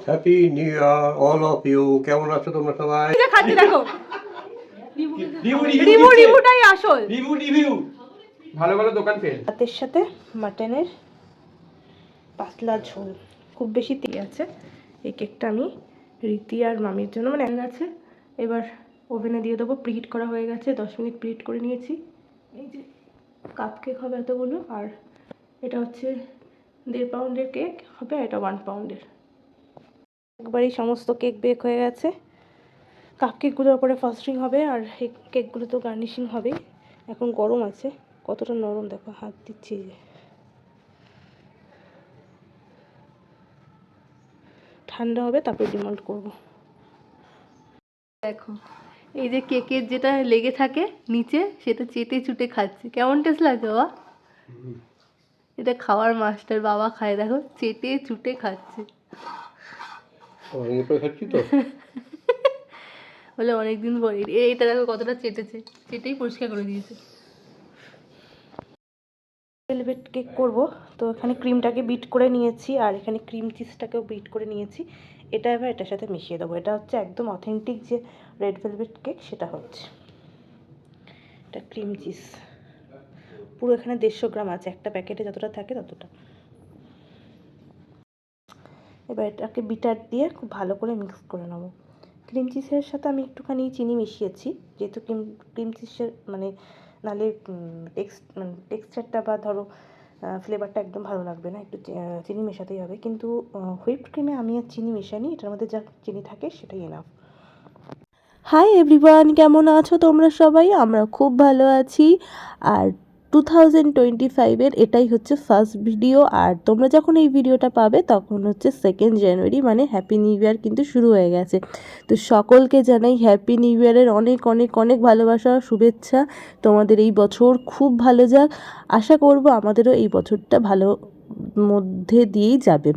Happy new year all of you. কেমন আছো তোমরা সবাই? খাচ্ছি দেখো, রিভিউটাই আসল। রিভিউ ভালো ভালো দোকান ফেল। ভাতের সাথে মাটনের পাতলা ঝোল, খুব বেশি তেল আছে। এই কেকটা আমি রীতি আর মামির জন্য মানে আছে। এবার ওভেনে দিয়ে দেবো। প্রিহিট করা হয়ে গেছে, 10 মিনিট প্রিহিট করে নিয়েছি। এই যে কাপ কেক হবে এতগুলো, আর এটা হচ্ছে 1.5 পাউন্ডের কেক হবে, এটা 1 পাউন্ডের। একবারই সমস্ত কেক বেক হয়ে গেছে। কাপ কেকগুলোর উপরে ফ্রস্টিং হবে, আর এই কেকগুলো তো গার্নিশিং হবেই। এখন গরম আছে, কতটা নরম দেখো, হাত দিচ্ছি যে। ঠান্ডা হবে তারপরে ডিমল্ট করব। দেখো এই যে কেকের যেটা লেগে থাকে নিচে, সেটা চেটে চুটে খাচ্ছে। কেমন টেস্ট লাগছে বাবা? এটা খাওয়ার মাস্টার, বাবা খায় দেখো, চেটে চুটে খাচ্ছে। খাচ্ছি তো বলে অনেকদিন পরে। এইটা দেখো কতটা চেটেছে, চেটেই পরিষ্কার করে দিয়েছে। ভেলভেট কেক করব, তো এখানে ক্রিমটাকে বিট করে নিয়েছি, আর এখানে ক্রিম চিজটাকেও বিট করে নিয়েছি। এটা এবার এটার সাথে মিশিয়ে দেবো। এটা হচ্ছে একদম অথেন্টিক যে রেড ভেলভেট কেক, সেটা হচ্ছে এটা ক্রিম চিজ। পুরো এখানে 150 গ্রাম আছে, একটা প্যাকেটে যতটা থাকে ততটা। এবার এটাকে বিটার দিয়ে খুব ভালো করে মিক্স করে নেবো। ক্রিম চিজের সাথে আমি একটুখানি চিনি মিশিয়েছি, যেহেতু ক্রিম চিজের মানে নাহলে টেক্সচারটা বা ধরো ফ্লেভারটা একদম ভালো লাগবে না, একটু চিনি মেশাতেই হবে। কিন্তু হুইপড ক্রিমে আমি আর চিনি মেশাইনি, এটার মধ্যে যা চিনি থাকে সেটাই এনাফ। হাই এভরিওয়ান, কেমন আছো তোমরা সবাই? আমরা খুব ভালো আছি। আর 2025-এর এটাই হচ্ছে ফার্স্ট ভিডিও, আর তোমরা যখন এই ভিডিওটা পাবে তখন হচ্ছে 2 জানুয়ারি, মানে হ্যাপি নিউ ইয়ার কিন্তু শুরু হয়ে গেছে। তো সকলকে জানাই হ্যাপি নিউ ইয়ারের অনেক অনেক অনেক ভালোবাসা, শুভেচ্ছা। তোমাদের এই বছর খুব ভালো যাক। আশা করব আমাদেরও এই বছরটা ভালো মধ্যে দিয়েই যাবে।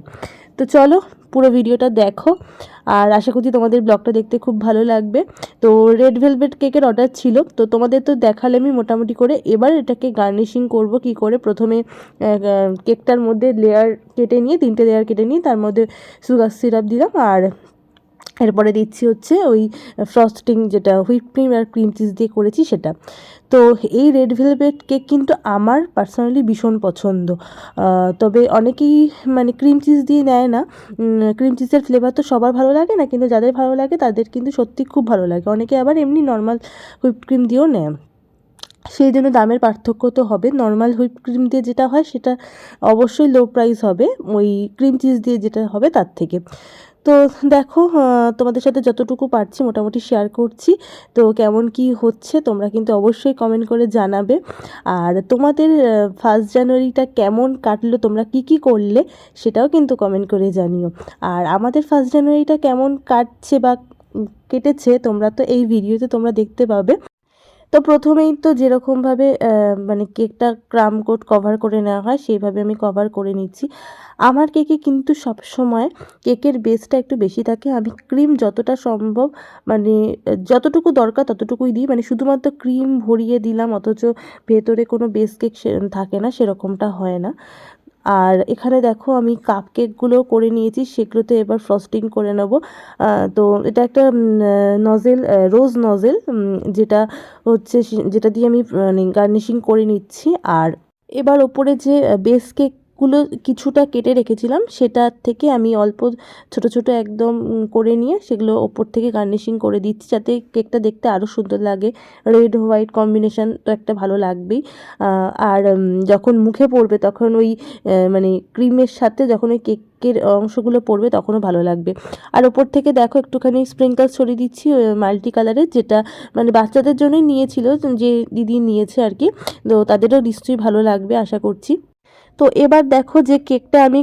তো চলো পুরো ভিডিওটা দেখো, আর আশা করছি তোমাদের ব্লগটা দেখতে খুব ভালো লাগবে। তো রেড ভেলভেট কেকের অর্ডার ছিল, তো তোমাদের তো দেখালে আমি মোটামুটি করে। এবার এটাকে গার্নিশিং করব কি করে। প্রথমে কেকটার মধ্যে লেয়ার কেটে নিয়ে, 3টে লেয়ার কেটে নিয়ে তার মধ্যে সুগার সিরাপ দিলাম, আর এরপরে দিচ্ছি হচ্ছে ওই ফ্রস্টিং, যেটা হুইপ ক্রিম আর ক্রিম চিজ দিয়ে করেছি সেটা। তো এই রেড ভেলভেট কেক কিন্তু আমার পার্সোনালি ভীষণ পছন্দ। তবে অনেকেই মানে ক্রিম চিজ দিয়ে নেয় না। ক্রিম চিজের ফ্লেভার তো সবার ভালো লাগে না, কিন্তু যাদের ভালো লাগে তাদের কিন্তু সত্যি খুব ভালো লাগে। অনেকে আবার এমনি নর্মাল হুইপ ক্রিম দিয়েও নেয়, সেই জন্য দামের পার্থক্য তো হবে। নর্মাল হুইপ ক্রিম দিয়ে যেটা হয় সেটা অবশ্যই লো প্রাইস হবে ওই ক্রিম চিজ দিয়ে যেটা হবে তার থেকে। তো দেখো তোমাদের সাথে যতটুকু পারছি মোটামুটি শেয়ার করছি। তো কেমন কি হচ্ছে তোমরা কিন্তু অবশ্যই কমেন্ট করে জানাবে। আর তোমাদের 1 জানুয়ারিটা কেমন কাটলো, তোমরা কি কি করলে সেটাও কিন্তু কমেন্ট করে জানিও। আর আমাদের 1 জানুয়ারিটা কেমন কাটছে বা কেটেছে তোমরা তো এই ভিডিওতে তোমরা দেখতে পাবে। তো প্রথমেই তো যেরকমভাবে মানে কেকটা ক্রাম কোট কভার করে নেওয়া হয় সেইভাবে আমি কভার করে নিচ্ছি। আমার কেকে কিন্তু সবসময় কেকের বেসটা একটু বেশি থাকে। আমি ক্রিম যতটা সম্ভব মানে যতটুকু দরকার ততটুকুই দিই, মানে শুধুমাত্র ক্রিম ভরিয়ে দিলাম অথচ ভেতরে কোনো বেস কেক থাকে না, সেরকমটা হয় না। আর এখানে দেখো আমি কাপ কেকগুলো করে নিয়েছি, সেগুলোতে এবার ফ্রস্টিং করে নেব। তো এটা একটা নজেল, রোজ নজেল, যেটা হচ্ছে যেটা দিয়ে আমি মানে গার্নিশিং করে নিচ্ছি। আর এবার ওপরে যে বেস কেকগুলো কিছুটা কেটে রেখেছিলাম সেটা থেকে আমি অল্প ছোট ছোট একদম করে নিয়ে সেগুলো ওপর থেকে গার্নিশিং করে দিচ্ছি, যাতে কেকটা দেখতে আরও সুন্দর লাগে। রেড হোয়াইট কম্বিনেশন তো একটা ভালো লাগবেই। আর যখন মুখে পড়বে তখন ওই মানে ক্রিমের সাথে যখন ওই কেকের অংশগুলো পড়বে তখনও ভালো লাগবে। আর ওপর থেকে দেখো একটুখানি স্প্রিঙ্কলস ছড়িয়ে দিচ্ছি মাল্টি কালারের, যেটা মানে বাচ্চাদের জন্যই নিয়েছিল, যে দিদি নিয়েছে আর কি। তো তাদেরও নিশ্চয়ই ভালো লাগবে আশা করছি। তো এবার দেখো যে কেকটা আমি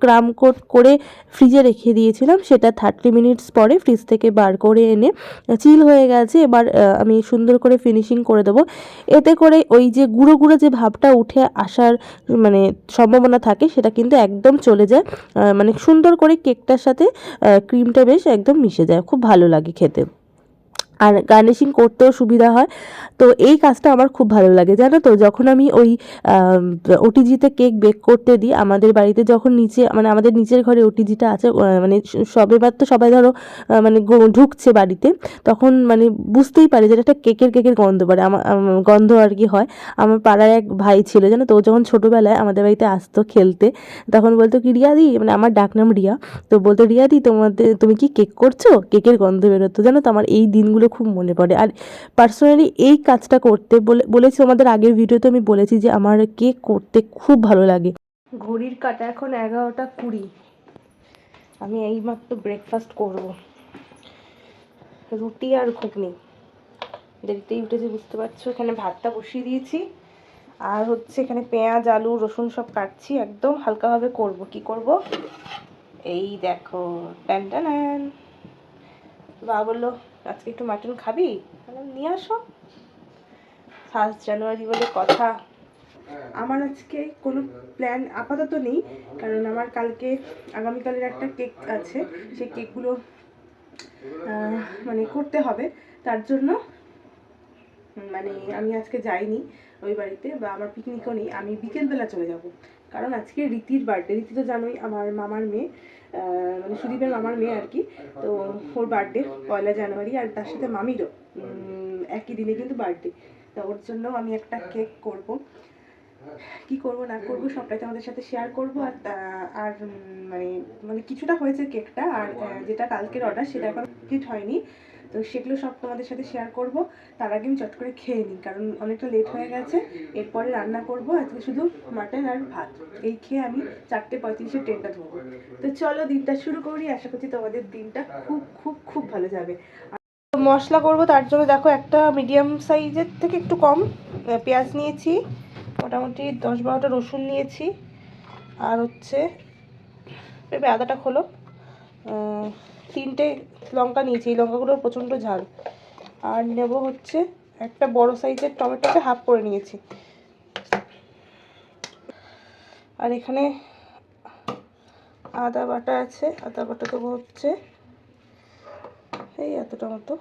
ক্রাম কোট করে ফ্রিজে রেখে দিয়েছিলাম, সেটা 30 মিনিটস পরে ফ্রিজ থেকে বার করে এনে চিল হয়ে গেছে। এবার আমি সুন্দর করে ফিনিশিং করে দেবো। এতে করে ওই যে গুঁড়ো গুঁড়ো যে ভাবটা উঠে আসার মানে সম্ভাবনা থাকে সেটা কিন্তু একদম চলে যায়। মানে সুন্দর করে কেকটার সাথে ক্রিমটা বেশ একদম মিশে যায়, খুব ভালো লাগে খেতে। আর গার্নিশিং করতেও সুবিধা হয়। তো এই কাজটা আমার খুব ভালো লাগে, জানো তো। যখন আমি ওই ওটিজিতে কেক বেক করতে দিই, আমাদের বাড়িতে যখন নিচে মানে আমাদের নিচের ঘরে ওটিজিটা আছে, মানে সবেমাত্র সবাই ধরো মানে ঢুকছে বাড়িতে, তখন মানে বুঝতেই পারে যে এটা একটা কেকের গন্ধ পারে, আমার গন্ধ আর কি হয়। আমার পাড়ার এক ভাই ছিল, জানো তো, ও যখন ছোটোবেলায় আমাদের বাড়িতে আসতো খেলতে, তখন বলতো কি, রিয়াদি, মানে আমার ডাকনাম রিয়া, তো বলতো, রিয়াদি তুমি কি কেক করছো, কেকের গন্ধ বেরোতো, জানো তো। আমার এই দিনগুলো খুব মনে পড়ে। আর পার্সোনালি এই কাজটা করতে বলেছি আমাদের আগের ভিডিওতে, আমি বলেছি যে আমার কেক করতে খুব ভালো লাগে। ঘড়ির কাঁটা এখন 11টা 20। আমি এইমাত্র ব্রেকফাস্ট করব, রুটি আর ঘুগনি। দেরিতেই উঠেছি বুঝতে পারছো। এখানে ভাতটা বসিয়ে দিয়েছি, আর হচ্ছে এখানে পেঁয়াজ আলু রসুন সব কাটছি, একদম হালকাভাবে করব। কি করব, এই দেখো, ট্যান ট্যান। বাবা বললো আজকে একটু মাটন খাবি, নিয়ে আসো। 1 জানুয়ারি বলে কথা। আমার আজকে কোনো প্ল্যান আপাতত নেই, কারণ আমার আগামীকালের একটা কেক আছে, সেই কেকগুলো মানে করতে হবে। তার জন্য মানে আমি আজকে যাইনি ওই বাড়িতে, বা আমার পিকনিকও নেই। আমি বিকেলবেলা চলে যাব, কারণ আজকে রীতির বার্থডে। রীতি তো জানোই, আমার মামার মেয়ে, মানে সুদীপের মামার মেয়ে আর কি। তো ওর বার্থডে 1 জানুয়ারি, আর তার সাথে মামিরও একই দিনে কিন্তু বার্থডে। তো ওর জন্য আমি একটা কেক করব। কি করব না করব সবটাই তোমাদের সাথে শেয়ার করব। আর মানে মানে কিছুটা হয়েছে কেকটা, আর যেটা কালকের অর্ডার সেটা এখন কমপ্লিট হয়নি। তো সেগুলো সব তোমাদের সাথে শেয়ার করব। তার আগে আমি চট করে খেয়ে নিই, কারণ অনেকটা লেট হয়ে গেছে। এরপরে রান্না করব, আজকে শুধু মাটন আর ভাত। এই খেয়ে আমি 4:35-এ ট্রেনটা ধরবো। তো চলো দিনটা শুরু করি। আশা করছি তোমাদের দিনটা খুব খুব খুব ভালো যাবে। মশলা করব, তার জন্য দেখো একটা মিডিয়াম সাইজের থেকে একটু কম পেঁয়াজ নিয়েছি, মোটামুটি 10-12টা রসুন নিয়েছি, আর হচ্ছে পেঁপে আদাটা খোলো, 3টে লঙ্কা নিয়েছি। এই লঙ্কাগুলোর প্রচণ্ড ঝাল। আর নেব হচ্ছে একটা বড় সাইজের টমেটোকে হাফ করে নিয়েছি। আর এখানে আদা বাটা আছে, আদা বাটা দেবো হচ্ছে এই এতটা মতো,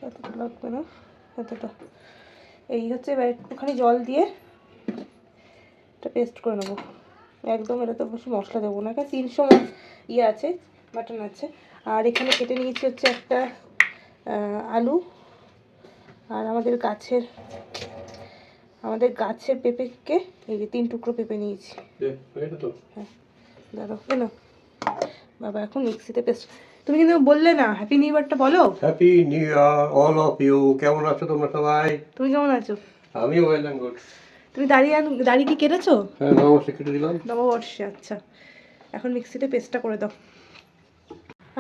এতটা লাগবে না, এতটা। এই হচ্ছে এবার একটুখানি জল দিয়ে এটা পেস্ট করে নেবো একদম। এটা তো বেশি মশলা দেবো না, 300 আছে, মাটন আছে। আর এখানে কেটে নিয়েছি হচ্ছে একটা আলু, আর আমাদের গাছের পেঁপেকে এই যে 3 টুকরো পেঁপে নিয়েছি। হ্যাঁ দাঁড়াও কেন বাবা, এখন মিক্সিতে পেস্ট। তুমি কিন্তু বললে না হ্যাপি নিউ ইয়ারটা বলো। Happy new year all of you. কেমন আছো তোমরা সবাই? তুমি কেমন আছো? আমি ওয়েল অ্যান্ড গুড। তুমি দাড়ি কি কেটেছো? হ্যাঁ, নববর্ষে কেটে দিলাম। নববর্ষে, আচ্ছা। এখন মিক্সিতে পেস্টটা করে দাও।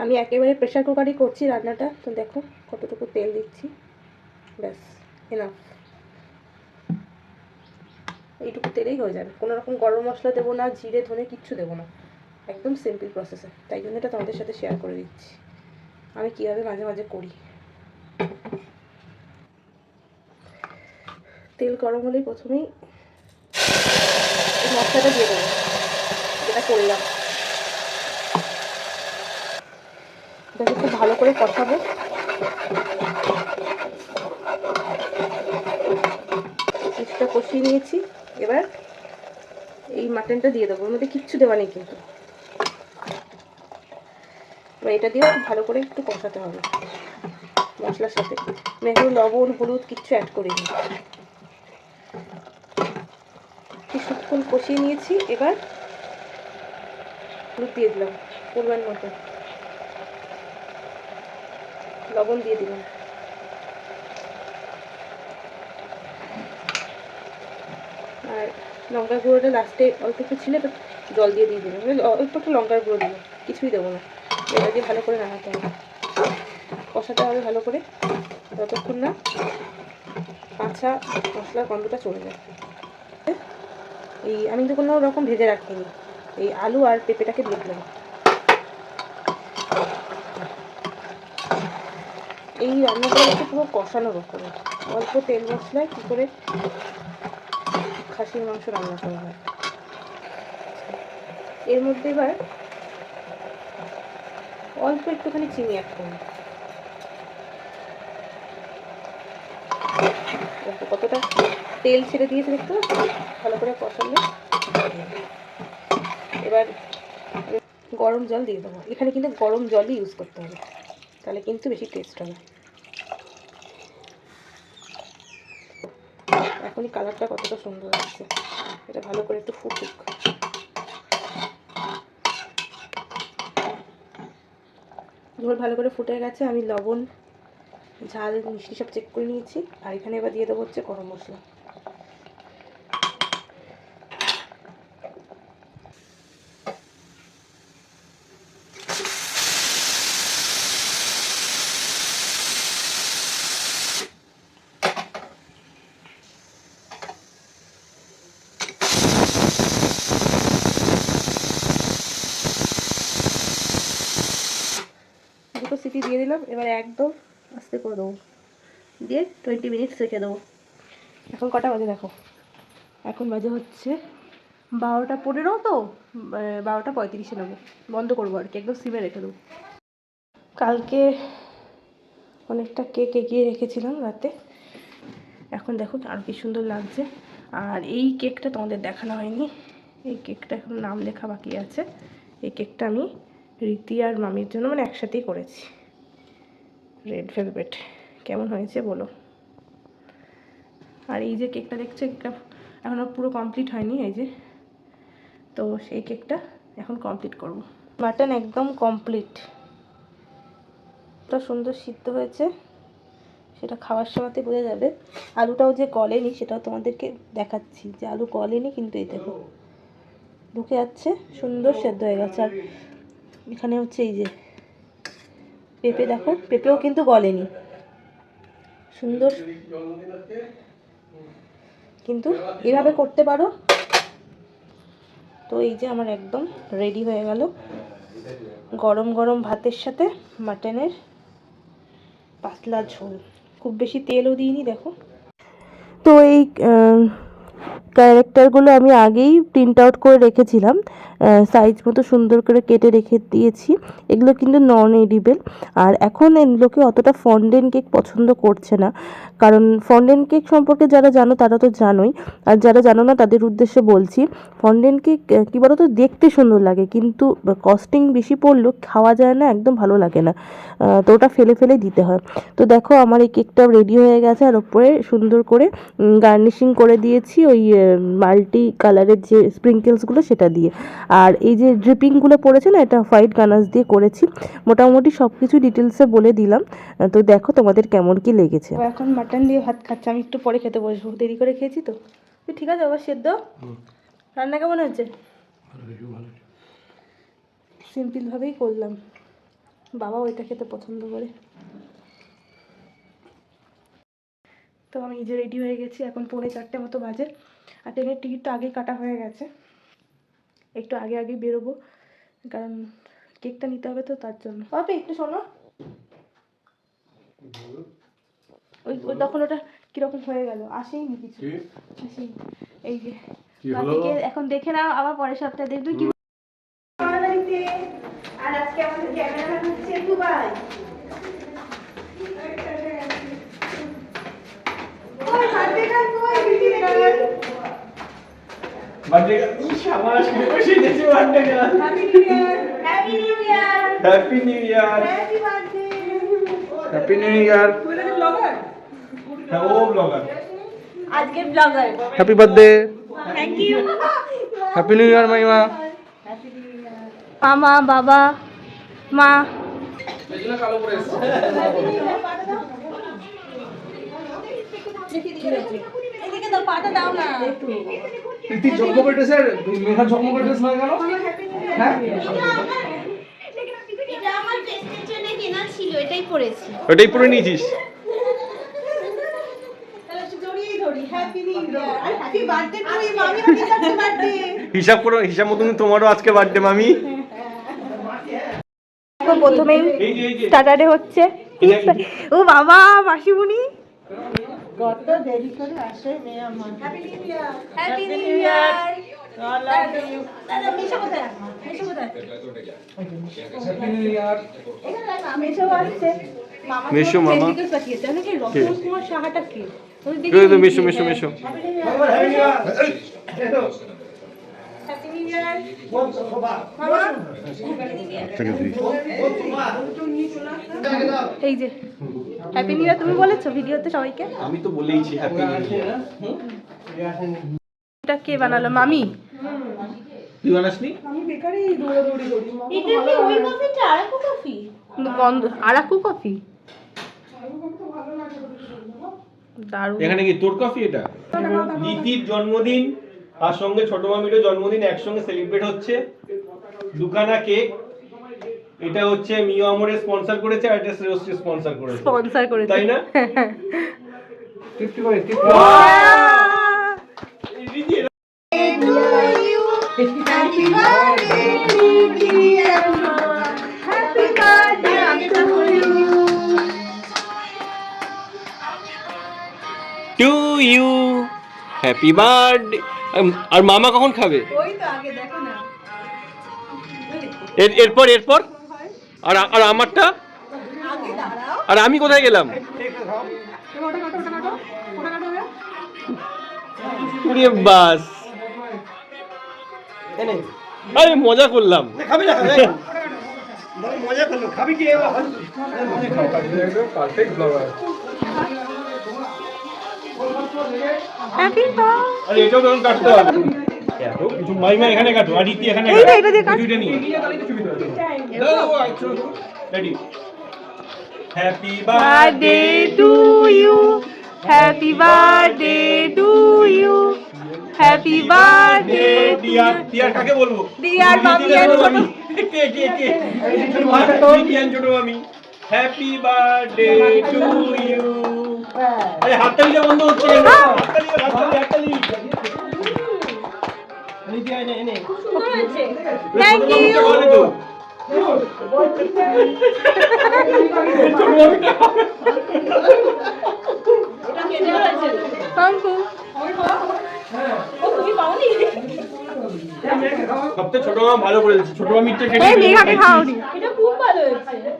আমি একেবারে প্রেশার কুকারই করছি রান্নাটা। তো দেখো কতটুকু তেল দিচ্ছি, ব্যাস এনাফ। এইটুকু তেলেই হয়ে যাবে। কোনো রকম গরম মশলা দেবো না, জিরে ধনে কিচ্ছু দেবো না, একদম সিম্পল প্রসেসে। তাই জন্য এটা তোমাদের সাথে শেয়ার করে দিচ্ছি আমি কীভাবে মাঝে মাঝে করি। তেল গরম হলেই প্রথমেই এই মশলাটা দিয়ে দেবো, যেটা করলাম। এটাকে খুব ভালো করে কষাবো। কিছুটা কষিয়ে নিয়েছি, এবার এই মাটনটা দিয়ে দেবো। ওর মধ্যে কিচ্ছু দেওয়া নেই কিন্তু। এবার এটা দিয়ে ভালো করে একটু কষাতে হবে মশলার সাথে। এগুলো লবণ হলুদ কিচ্ছু অ্যাড করিনি, কিছুক্ষণ কষিয়ে নিয়েছি। এবার হলুদ দিয়ে দিলাম পরিমাণ মতো, লবণ দিয়ে দিলাম, আর লঙ্কার গুঁড়োটা লাস্টে অল্প একটু ছিল, জল দিয়ে দিলাম। অল্প একটু লঙ্কার গুঁড়ো দিলাম, কিছুই দেবো না। এটা দিয়ে ভালো করে নাড়াতে হবে, কষাতে হবে ভালো করে, যতক্ষণ না কাঁচা মশলার গন্ধটা চলে যায়। আমি তো কোনো রকম ভেজে রাখিনি, এই আলু আর পেঁপেটাকে দিয়ে দিলাম। এই রান্নাটা হচ্ছে পুরো কষানোর উপরে, অল্প তেল মশলায় কী করে খাসির মাংস রান্না করা হয়। এর মধ্যে এবার অল্প একটুখানি চিনি অ্যাড করুন, দেখো কতটা তেল ছেড়ে দিয়েছে, দেখতে পাচ্ছ? ভালো করে কষালে এবার গরম জল দিয়ে দেবো। এখানে কিন্তু গরম জলই ইউজ করতে হবে, তাহলে কিন্তু বেশি টেস্ট হবে। এখনই কালারটা কতটা সুন্দর আসছে, এটা ভালো করে একটু ফুটুক। ঝোল ভালো করে ফুটে গেছে, আমি লবণ ঝাল মিষ্টি সব চেক করে নিয়েছি। আর এখানে এবার দিয়ে দেবো হচ্ছে গরম মশলা। দুটো সিটি দিয়ে দিলাম, এবার একদম আস্তে করে দেবো, দিয়ে 20 মিনিটস রেখে দেবো। এখন কটা বাজে দেখো, এখন বাজে হচ্ছে 12টা 15, তো 12টা 35 নেবো, বন্ধ করবো আর কি, একদম সিমে রেখে দেবো। কালকে অনেকটা কেক এগিয়ে রেখেছিলাম রাতে, এখন দেখো আরও কি সুন্দর লাগছে। আর এই কেকটা তোমাদের দেখানো হয়নি, এই কেকটা এখন নাম লেখা বাকি আছে। এই কেকটা আমি রীতি আর মামির জন্য মানে একসাথেই করেছি। রেড ভেলভেট, কেমন হয়েছে বলো। আর এই যে কেকটা দেখছো, কেকটা এখনও পুরো কমপ্লিট হয়নি, এই যে, তো সেই কেকটা এখন কমপ্লিট করব। মাটন একদম কমপ্লিট, কতটা সুন্দর সিদ্ধ হয়েছে সেটা খাওয়ার সময়তে বোঝা যাবে। আলুটাও যে গলেনি সেটাও তোমাদেরকে দেখাচ্ছি, যে আলু গলেনি কিন্তু এই দেখো ঢুকে যাচ্ছে, সুন্দর সেদ্ধ হয়ে গেছে। আর এখানে হচ্ছে এই যে পেঁপে, দেখো পেঁপেও কিন্তু গলেনি, সুন্দর। কিন্তু এভাবে করতে পারো। তো এই যে আমার একদম রেডি হয়ে গেল গরম গরম ভাতের সাথে মাটনের পাতলা ঝোল, খুব বেশি তেলও দিইনি দেখো। তো এই ক্যারেক্টারগুলো আমি আগেই প্রিন্ট আউট করে রেখেছিলাম, সাইজ মতো সুন্দর করে কেটে রেখে দিয়েছি। এগুলো কিন্তু নন এডিবেল। আর এখন এগুলোকে অতটা ফন্ডেন্ট কেক পছন্দ করছে না, কারণ ফন্ডেন্ট কেক সম্পর্কে যারা জানো তারা তো জানোই, আর যারা জানো না তাদের উদ্দেশ্যে বলছি। ফন্ডেন্ট কেক কী বলো তো, দেখতে সুন্দর লাগে কিন্তু কস্টিং বেশি পড়লেও খাওয়া যায় না, একদম ভালো লাগে না, তো ওটা ফেলে ফেলে দিতে হয়। তো দেখো আমার এই কেকটা রেডি হয়ে গেছে, আর ওপরে সুন্দর করে গার্নিশিং করে দিয়েছি ওই মাল্টি কালারের যে স্প্রিঙ্কেলসগুলো সেটা দিয়ে। আর এই যে ড্রিপিংগুলো পড়েছে না, এটা হোয়াইট গানাশ দিয়ে করেছি। মোটামুটি সব কিছু ডিটেলসে বলে দিলাম, তো দেখো তোমাদের কেমন কি লেগেছে। এখন মাটন দিয়ে ভাত খাচ্ছি, আমি একটু পরে খেতে বসবো, দেরি করে খেয়েছি তো। ঠিক আছে আবার সেদ্ধ রান্না কেমন হয়েছে? সিম্পলভাবেই করলাম, বাবা ওইটা খেতে পছন্দ করে। তো আমি নিজে রেডি হয়ে গেছি, এখন 3:45 মতো বাজে। আর ট্রেনের টিকিটটা আগেই কাটা হয়ে গেছে, একটু আগে আগে বেরোবো, কারণ কেকটা নিতে হবে তো তার জন্য। বাবা একটু শোনো, ওই ওই তখন ওটা কিরকম হয়ে গেল, আসেইনি কিছু, আসেইনি। এই যে বাকিকে এখন দেখে নাও, আবার পরের সপ্তাহে দেখবে কি। আর আজকে আমাদের ক্যামেরাম্যান হচ্ছে দুবাই। বার্থডে শাবাশ, খুশি দিছি birthday girl. Happy new year, happy new year, happy new year, happy birthday, happy new year. হ্যাঁ ও ব্লগার, আজকে blogger. Happy birthday, thank you, happy new year মাইমা। মামা, বাবা, মা। এগুলো কালো পরে এসেছে। এদিকে দাও, পাটা দাও না একটু। তুই ঝকমকে ড্রেসের মেঘা ঝকমকে ড্রেস না কেন? হ্যাঁ এটা আমার ফেস্টের জন্য কেনা ছিল, এটাই পরেছি। ওটাই পরে নিয়েছিস? তাহলে একটু জড়িয়েই ধরি। হ্যাপি নিউ ইয়ার আর হ্যাপি বার্থডে টু ইউ মামি, হ্যাপি বার্থডে। হিসাব করো, হিসাব মতন তোমারও আজকে বার্থডে মামি। তো প্রথমেই স্টার্টারে হচ্ছে, ও বাবা মাসিমুনি কত দেরি করে আসে মেয়ে আমার। Happy new year, happy new ইয়ার। দাদা মিশো কোথায়? মিশো কোথায়? হ্যাপি নিউ ইয়ার। মিশো আসছে, মামা মিশো মামা পাঠিয়েছে। আমি কি রতন কুমার সাহাটা কি? মিশো মিশো মিশো। এই যে হ্যাপি নিউ ইয়ার তুমি বলেছো ভিডিওতে সবাইকে? আমি তো বলেইছি হ্যাপি নিউ ইয়ার। এটা কে বানালো? মামি। তুই বানাসনি? এটা কি ওই কফিটা আরাকু কফি? কিন্তু গন্ধ আরাকু কফি দারুণ। এখানে কি তোর কফি? এটা নীতির জন্মদিন আর সঙ্গে ছোট মামিরও জন্মদিন একসঙ্গে সেলিব্রেট হচ্ছে। দুখানা কেক, এটা হচ্ছে মিও আমরে স্পন্সর করেছে আর এটা শ্রেয়শ্রী স্পন্সর করেছে, স্পন্সর করেছে, তাই না? 50 করে 50 টু ইউ, হ্যাপি বার্থডে। আর মামা কখন খাবে? ওই তো আগে দেখো না। এরপর এরপর আর আর আমারটা? আর আমি কোথায় গেলাম? বাস, আরে মজা করলাম। খাবি না মজা করলো, খাবি কি? Perfect blogger. Happy birthday. আরে এটাও তখন কাটতে হবে। এত কিছু মাইমা এখানে কাটো আর ইতি এখানে এইটা এটা দিয়ে কাট। ভিডিওটা নিয়ে ready. Happy birthday to you, happy birthday to you, happy birthday dear. Dear কাকে বলবো? ডিয়ার মামি আর ছোট কে কে কে ডিয়ার ছোট মামি। Happy birthday to you. আরে হাততালিটা বন্ধ হচ্ছে কেন? হাততালি হাততালি হাততালি। নিতে আয় নে। Thank you. থ্যাংকু। সবচেয়ে ছোট মামা ভালো করে দিচ্ছে। ছোট মামিটা কেটে এই মেঘাকে খাওনি। এটা খুব ভালো হয়েছে।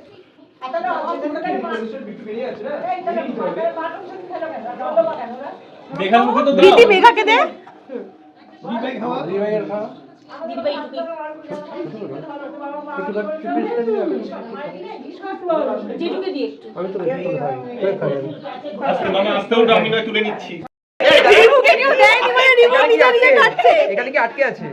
মেঘার মুখে তো দিদি দাও। মেঘাকে দে। যেটুকু দিয়ে একটু। আজকে মামা আসতেও দাও, আমি নয় তুলে নিচ্ছি। রিমুকে কেউ দেয়নি মানে রিমু নিজে নিজে খাচ্ছে। এখানে কি আটকে আছে?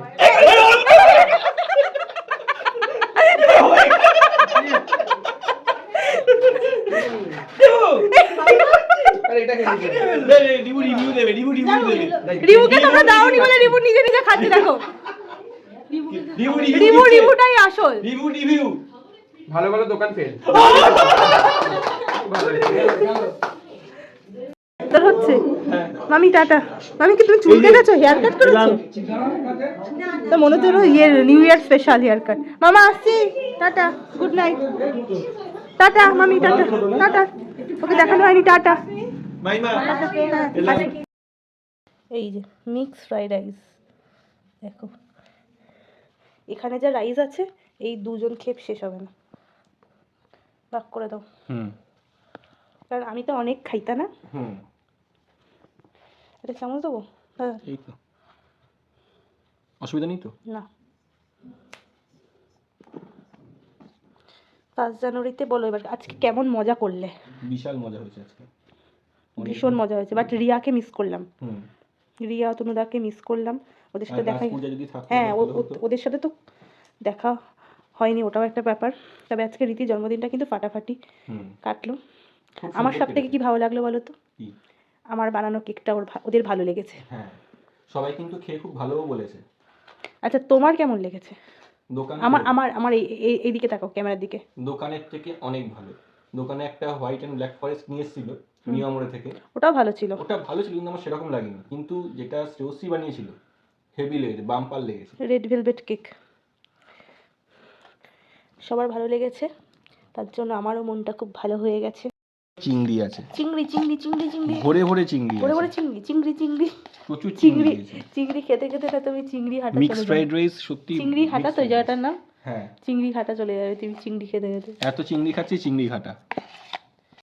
আরে এটা কি? রিভিউ রিভিউ দেবে, রিভিউ রিভিউ দেবে। রিমুকে তোমরা দাওনি বলে রিমু নিজে নিজে খাচ্ছে দেখো। রিভিউ রিমু রিমুটাই আসল। Review review. ভালো ভালো দোকান ফেল। তোর হচ্ছে মামি টাটা। মামি কি তুমি চুল কেটেছো, হেয়ার কাট করেছো? তো মনে হচ্ছে ইয়ে new year special haircut. মামা আসছি, টাটা, গুড নাইট। টাটা মামি, টাটা টাটা। ওকে দেখানো হয়নি, টাটা। মাইমা এই যে মিক্স ফ্রাইড রাইস দেখো, এখানে যা রাইস আছে এই দুজন খেপ শেষ হবে না। ভাগ করে দাও। কারণ আমি তো অনেক খাইতা না। এটা চামচ দেবো? এই তো অসুবিধা নেই তো? না। 5 জানুয়ারিতে বলো এবার আজকে কেমন মজা করলে? বিশাল মজা হয়েছে আজকে, ভীষণ মজা হয়েছে, বাট রিয়াকে মিস করলাম। রিয়া তনুদাকে মিস করলাম, ওদের সাথে দেখা। হ্যাঁ ওদের সাথে তো দেখা হয়নি, ওটাও একটা ব্যাপার। তবে আজকে রীতির জন্মদিনটা কিন্তু ফাটাফাটি কাটলো। আমার সব থেকে কি ভালো লাগলো বলো তো? আমার বানানো কেকটা ওদের ভালো লেগেছে। হ্যাঁ, সবাই কিন্তু খেয়ে খুব ভালোও বলেছে। আচ্ছা তোমার কেমন লেগেছে? দোকান আমার এইদিকে তাকাও, ক্যামেরার দিকে। দোকানের থেকে অনেক ভালো। দোকানে একটা হোয়াইট এন্ড ব্ল্যাক ফরেস্ট নিয়ে এসেছিল মিয়ামরে থেকে, ওটাও ভালো ছিল। ওটা ভালো ছিল কিন্তু আমার সেরকম লাগেনি। কিন্তু যেটা শ্রেয়শ্রী বানিয়েছিল হেভি লেগেছে, বাম্পার লেগেছে। রেড ভেলভেট কেক সবার ভালো লেগেছে, তার জন্য আমারও মনটা খুব ভালো হয়ে গেছে। চিংড়ি আছে, চিংড়ি চিংড়ি চিংড়ি চিংড়ি ভরে ভরে চিংড়ি, ভরে ভরে চিংড়ি চিংড়ি চিংড়ি প্রচুর চিংড়ি চিংড়ি। চিংড়ি খেতে খেতে না তুমি চিংড়ি হাঁটা মিক্স চলে যাবে। ফ্রাইড রাইস সত্যি চিংড়ি হাঁটা তো ওই জায়গাটার নাম। হ্যাঁ, চিংড়ি হাঁটা চলে যাবে তুমি চিংড়ি খেতে খেতে। এত চিংড়ি খাচ্ছি চিংড়ি ঘাটা।